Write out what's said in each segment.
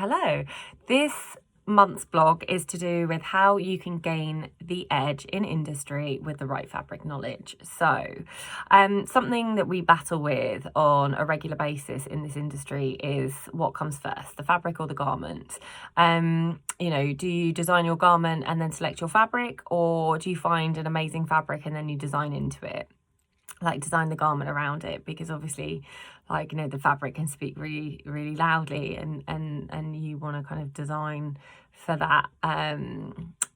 Hello, this month's blog is to do with how you can gain the edge in industry with the right fabric knowledge. So something that we battle with on a regular basis in this industry is what comes first, the fabric or the garment. Do you design your garment and then select your fabric, or do you find an amazing fabric and then you design into it? Like design the garment around it, because obviously the fabric can speak really, really loudly, and you want to kind of design for that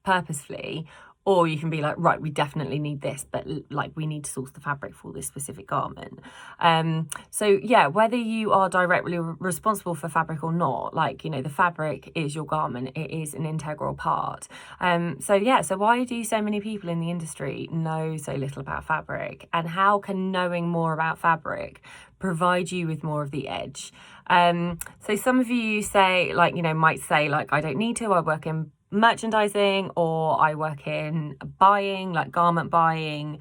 purposefully. Or you can be like, right, we definitely need this, but we need to source the fabric for this specific garment. Whether you are directly responsible for fabric or not, the fabric is your garment. It is an integral part. So why do so many people in the industry know so little about fabric? And how can knowing more about fabric provide you with more of the edge? So some of you say, might say, I don't need to, I work in merchandising, or I work in buying, garment buying.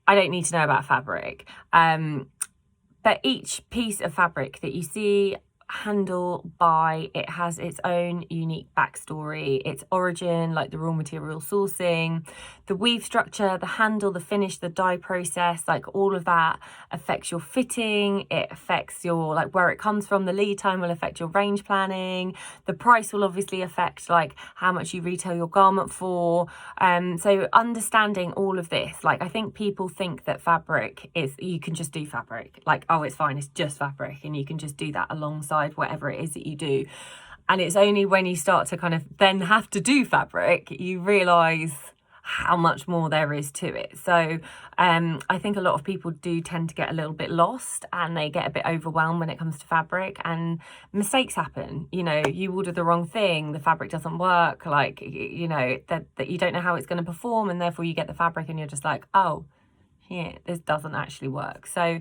I don't need to know about fabric. But each piece of fabric that you see, handle, buy, it has its own unique backstory, its origin, like the raw material sourcing, the weave structure, the handle, the finish, the dye process, all of that affects your fitting. It affects your where it comes from. The lead time will affect your range planning. The price will obviously affect how much you retail your garment for. So understanding all of this, I think people think that fabric is, you can just do fabric, oh, it's fine, it's just fabric, and you can just do that alongside whatever it is that you do. And it's only when you start to kind of then have to do fabric, you realize how much more there is to it. So I think a lot of people do tend to get a little bit lost, and they get a bit overwhelmed when it comes to fabric, and mistakes happen. You order the wrong thing, the fabric doesn't work, that you don't know how it's going to perform, and therefore you get the fabric and you're just like, oh yeah, this doesn't actually work. So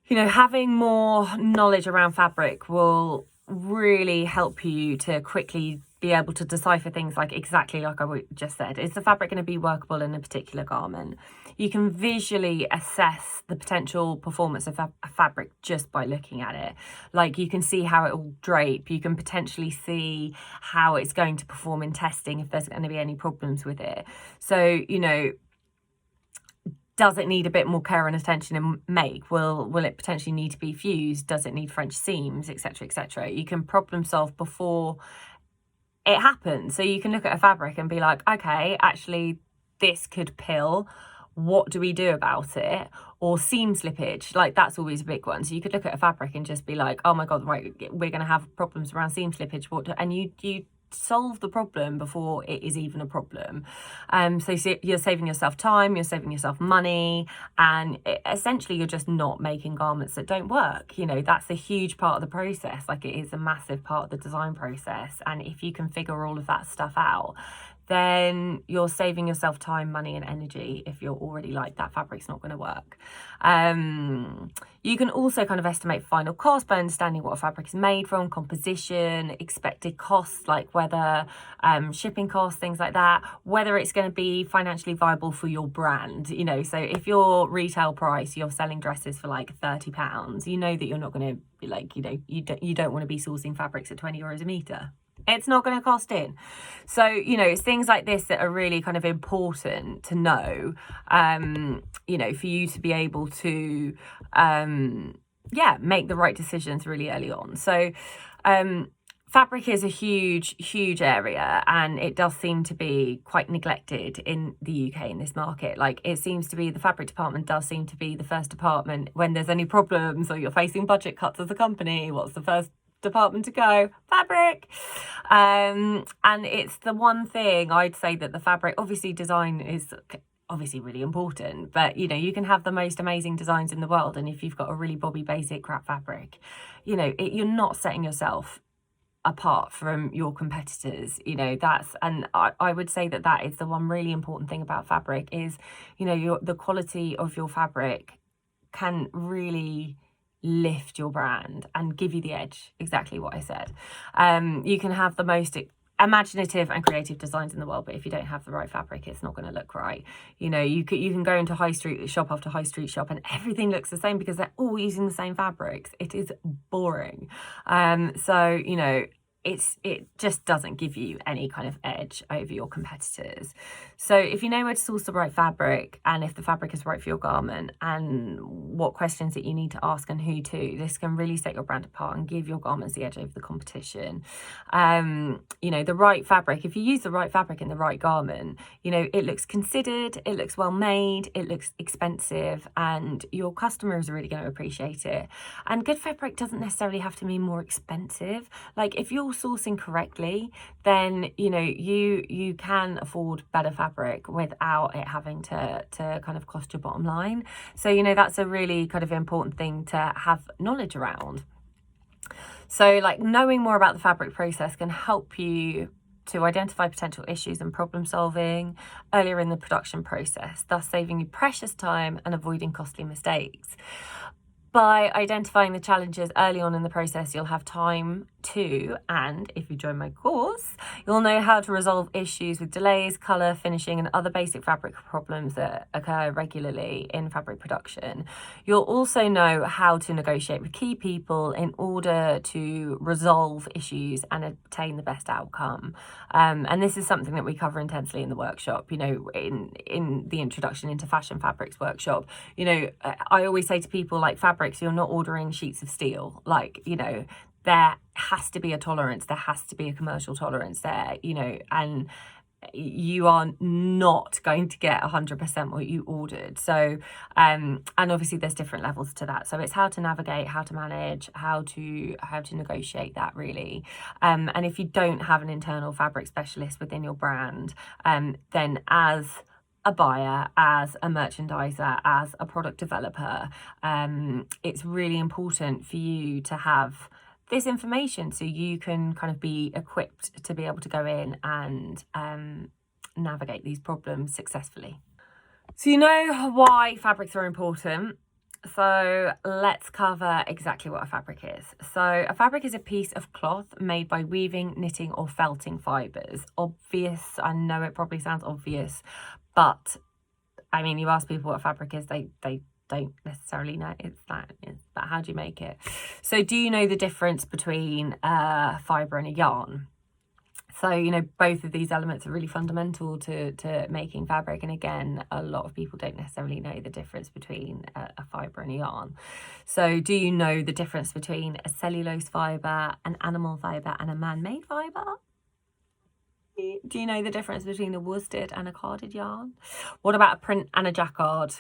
having more knowledge around fabric will really help you to quickly be able to decipher things exactly like I just said. Is the fabric going to be workable in a particular garment? You can visually assess the potential performance of a fabric just by looking at it. You can see how it will drape. You can potentially see how it's going to perform in testing, if there's going to be any problems with it. So, does it need a bit more care and attention in make? Will it potentially need to be fused? Does it need French seams, etc., etc.? You can problem solve before it happens. So you can look at a fabric and be like, okay, actually this could pill. What do we do about it? Or seam slippage, that's always a big one. So you could look at a fabric and just be like, oh my God, right, we're going to have problems around seam slippage. And you solve the problem before it is even a problem. So you're saving yourself time, you're saving yourself money, and essentially you're just not making garments that don't work. That's a huge part of the process. It is a massive part of the design process. And if you can figure all of that stuff out, then you're saving yourself time, money, and energy if you're already that fabric's not going to work. You can also kind of estimate final cost by understanding what a fabric is made from, composition, expected costs, whether shipping costs, things like that, whether it's going to be financially viable for your brand. So if your retail price, you're selling dresses for £30, that you're not going to be you don't want to be sourcing fabrics at €20 a metre. It's not going to cost in. So, it's things like this that are really kind of important to know, for you to be able to, make the right decisions really early on. So, fabric is a huge, huge area, and it does seem to be quite neglected in the UK in this market. It seems to be the fabric department does seem to be the first department when there's any problems or you're facing budget cuts as a company. What's the first department to go? Fabric. And it's the one thing I'd say that the fabric, obviously design is obviously really important, but you can have the most amazing designs in the world, and if you've got a really bobby basic crap fabric, you're not setting yourself apart from your competitors. I would say that is the one really important thing about fabric is the quality of your fabric can really lift your brand and give you the edge. Exactly what I said. You can have the most imaginative and creative designs in the world, but if you don't have the right fabric, it's not going to look right. You can go into high street shop after high street shop and everything looks the same because they're all using the same fabrics. It is boring. So it just doesn't give you any kind of edge over your competitors. So if you know where to source the right fabric, and if the fabric is right for your garment, and what questions that you need to ask and who to, this can really set your brand apart and give your garments the edge over the competition. The right fabric, if you use the right fabric in the right garment, it looks considered, it looks well made, it looks expensive, and your customer is really going to appreciate it. And good fabric doesn't necessarily have to mean more expensive. Like, if you're sourcing correctly, then you can afford better fabric without it having to kind of cost your bottom line. So that's a really kind of important thing to have knowledge around. So like, knowing more about the fabric process can help you to identify potential issues and problem solving earlier in the production process, thus saving you precious time and avoiding costly mistakes. By identifying the challenges early on in the process, you'll have time to, and if you join my course, you'll know how to resolve issues with delays, colour, finishing, and other basic fabric problems that occur regularly in fabric production. You'll also know how to negotiate with key people in order to resolve issues and obtain the best outcome. And this is something that we cover intensely in the workshop, in the Introduction into Fashion Fabrics workshop. I always say to people, like, fabrics, you're not ordering sheets of steel. Like, there has to be a tolerance, there has to be a commercial tolerance there, and you are not going to get 100% what you ordered. So and obviously there's different levels to that, so it's how to navigate, how to manage, how to negotiate that, really. And if you don't have an internal fabric specialist within your brand, then as a buyer, as a merchandiser, as a product developer, it's really important for you to have this information so you can kind of be equipped to be able to go in and navigate these problems successfully. So why fabrics are important. So let's cover exactly what a fabric is. So a fabric is a piece of cloth made by weaving, knitting, or felting fibres. Obvious, I know it probably sounds obvious, but I mean, you ask people what a fabric is, they don't necessarily know. It's that how do you make it? So do you know the difference between a fibre and a yarn? So both of these elements are really fundamental to making fabric, and again, a lot of people don't necessarily know the difference between a fibre and a yarn. So do you know the difference between a cellulose fibre, an animal fibre, and a man-made fibre? Do you know the difference between a worsted and a carded yarn? What about a print and a jacquard?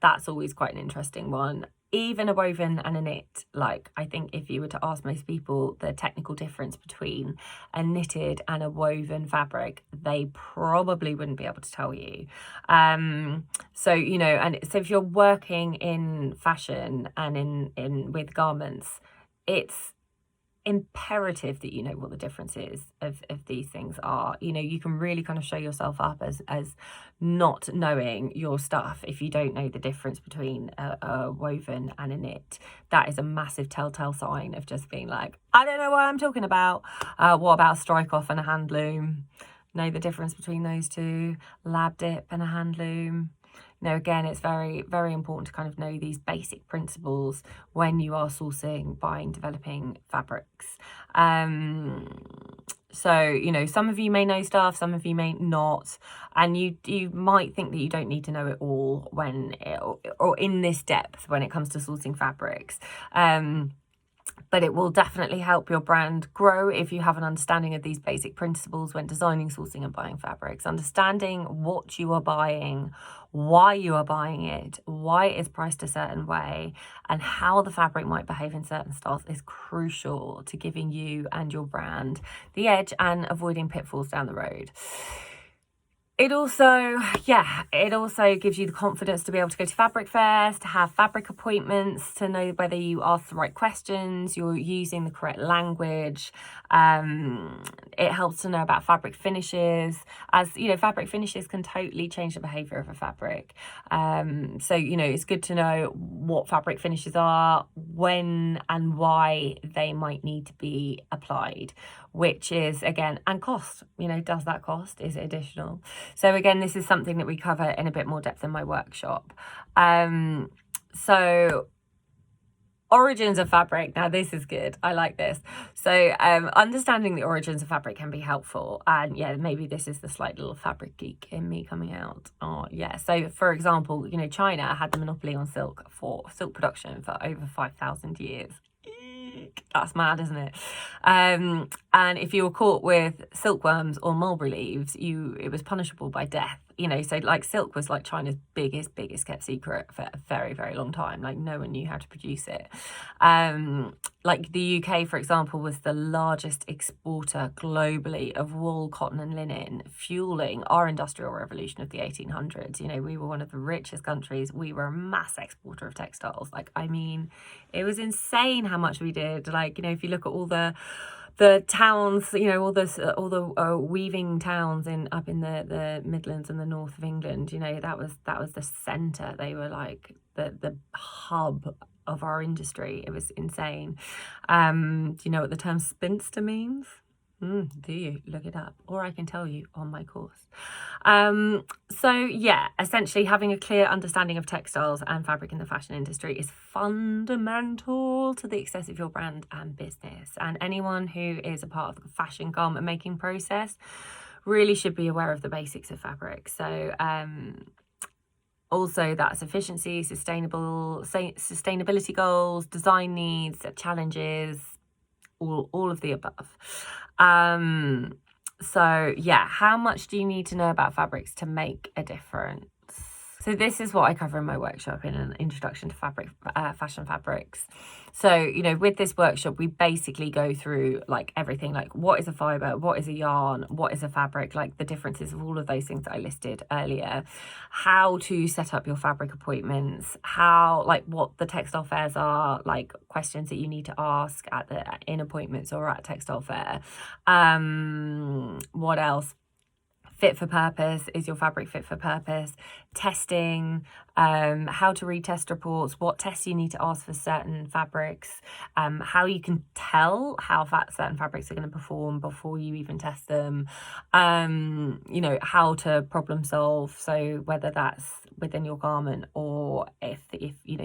That's always quite an interesting one. Even a woven and a knit. Like, I think if you were to ask most people the technical difference between a knitted and a woven fabric, they probably wouldn't be able to tell you. And so if you're working in fashion and in with garments, it's imperative that you know what the differences of these things are. You can really kind of show yourself up as not knowing your stuff if you don't know the difference between a woven and a knit. That is a massive telltale sign of just being like, I don't know what I'm talking about. What about a strike off and a hand loom? Know the difference between those two? Lab dip and a hand loom. Again, it's very, very important to kind of know these basic principles when you are sourcing, buying, developing fabrics. So, some of you may know stuff, some of you may not, and you might think that you don't need to know it all or in this depth when it comes to sourcing fabrics. But it will definitely help your brand grow if you have an understanding of these basic principles when designing, sourcing, and buying fabrics. Understanding what you are buying, why you are buying it, why it is priced a certain way, and how the fabric might behave in certain styles is crucial to giving you and your brand the edge and avoiding pitfalls down the road. It also gives you the confidence to be able to go to fabric fairs, to have fabric appointments, to know whether you ask the right questions, you're using the correct language. It helps to know about fabric finishes, as fabric finishes can totally change the behavior of a fabric. So it's good to know what fabric finishes are, when and why they might need to be applied, which is, again, and cost. Does that cost? Is it additional? So again, this is something that we cover in a bit more depth in my workshop. So Origins of fabric. Now, this is good. I like this. So, understanding the origins of fabric can be helpful. And yeah, maybe this is the slight little fabric geek in me coming out. Oh, yeah. So, for example, China had the monopoly on silk production for over 5,000 years. That's mad, isn't it? And if you were caught with silkworms or mulberry leaves, it was punishable by death. So like silk was like China's biggest kept secret for a very, very long time. Like no one knew how to produce it. Like the UK, for example, was the largest exporter globally of wool, cotton and linen, fueling our industrial revolution of the 1800s. We were one of the richest countries. We were a mass exporter of textiles. Like, I mean, it was insane how much we did. Like, if you look at all the towns, all the weaving towns up in the Midlands and the north of England, that was the centre. They were like the hub of our industry. It was insane. Do you know what the term spinster means? Do you? Look it up, or I can tell you on my course. So yeah, essentially having a clear understanding of textiles and fabric in the fashion industry is fundamental to the success of your brand and business. And anyone who is a part of the fashion garment making process really should be aware of the basics of fabric. So also that's efficiency, sustainability goals, design needs, challenges, all of the above. So yeah, how much do you need to know about fabrics to make a difference? So this is what I cover in my workshop in an introduction to fashion fabrics. So, with this workshop, we basically go through like everything, like what is a fibre, what is a yarn, what is a fabric, like the differences of all of those things that I listed earlier, how to set up your fabric appointments, what the textile fairs are, like questions that you need to ask in appointments or at textile fair. What else? Fit for purpose. Is your fabric fit for purpose? Testing, how to read test reports, what tests you need to ask for certain fabrics, how you can tell how certain fabrics are going to perform before you even test them, how to problem solve. So whether that's within your garment or if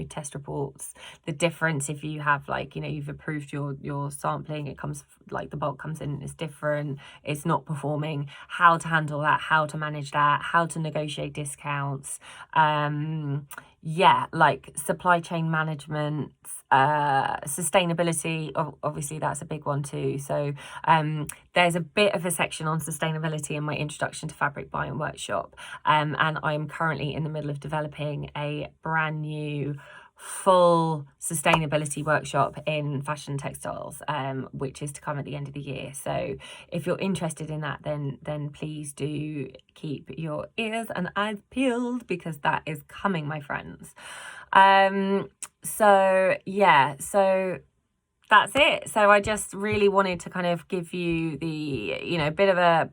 test reports, the difference if you have you've approved your sampling, it comes like the bulk comes in, it's different, it's not performing, how to handle that, how to manage that, how to negotiate discounts, like supply chain management, sustainability, obviously that's a big one too. So there's a bit of a section on sustainability in my introduction to fabric buying workshop, and I'm currently in the middle of developing a brand new full sustainability workshop in fashion textiles, which is to come at the end of the year. So if you're interested in that, then please do keep your ears and eyes peeled, because that is coming, my friends. So that's it. So I just really wanted to kind of give you the bit of a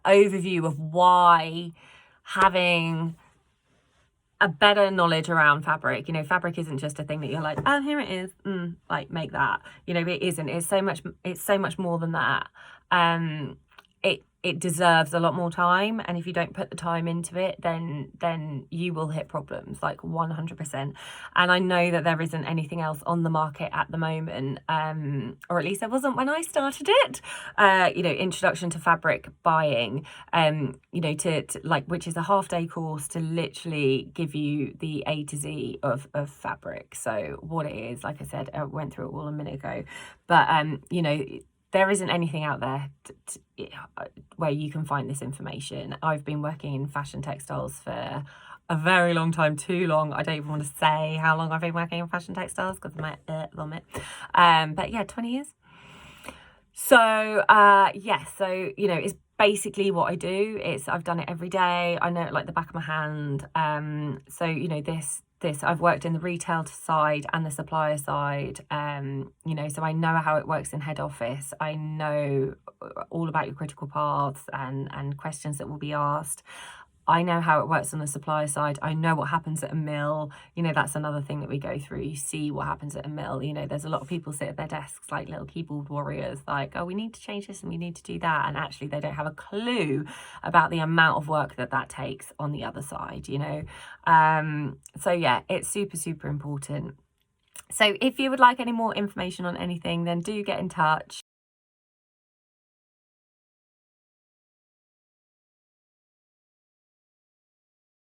overview of why having a better knowledge around fabric. Fabric isn't just a thing that you're like, oh, here it is, make that. It isn't. It's so much more than that. It deserves a lot more time, and if you don't put the time into it, then you will hit problems, like 100%. And I know that there isn't anything else on the market at the moment, or at least there wasn't when I started it. Introduction to fabric buying, which is a half-day course to literally give you the A to Z of fabric. So what it is, like I said, I went through it all a minute ago, but there isn't anything out there where you can find this information. I've been working in fashion textiles for a very long time, too long. I don't even want to say how long I've been working in fashion textiles because I might vomit. But yeah, 20 years. So it's basically what I do. I've done it every day. I know it like the back of my hand. This I've worked in the retail side and the supplier side, so I know how it works in head office. I know all about your critical paths and questions that will be asked. I know how it works on the supplier side. I know what happens at a mill. That's another thing that we go through. You see what happens at a mill. There's a lot of people sit at their desks like little keyboard warriors, like, oh, we need to change this and we need to do that. And actually they don't have a clue about the amount of work that takes on the other side, So yeah, it's super, super important. So if you would like any more information on anything, then do get in touch.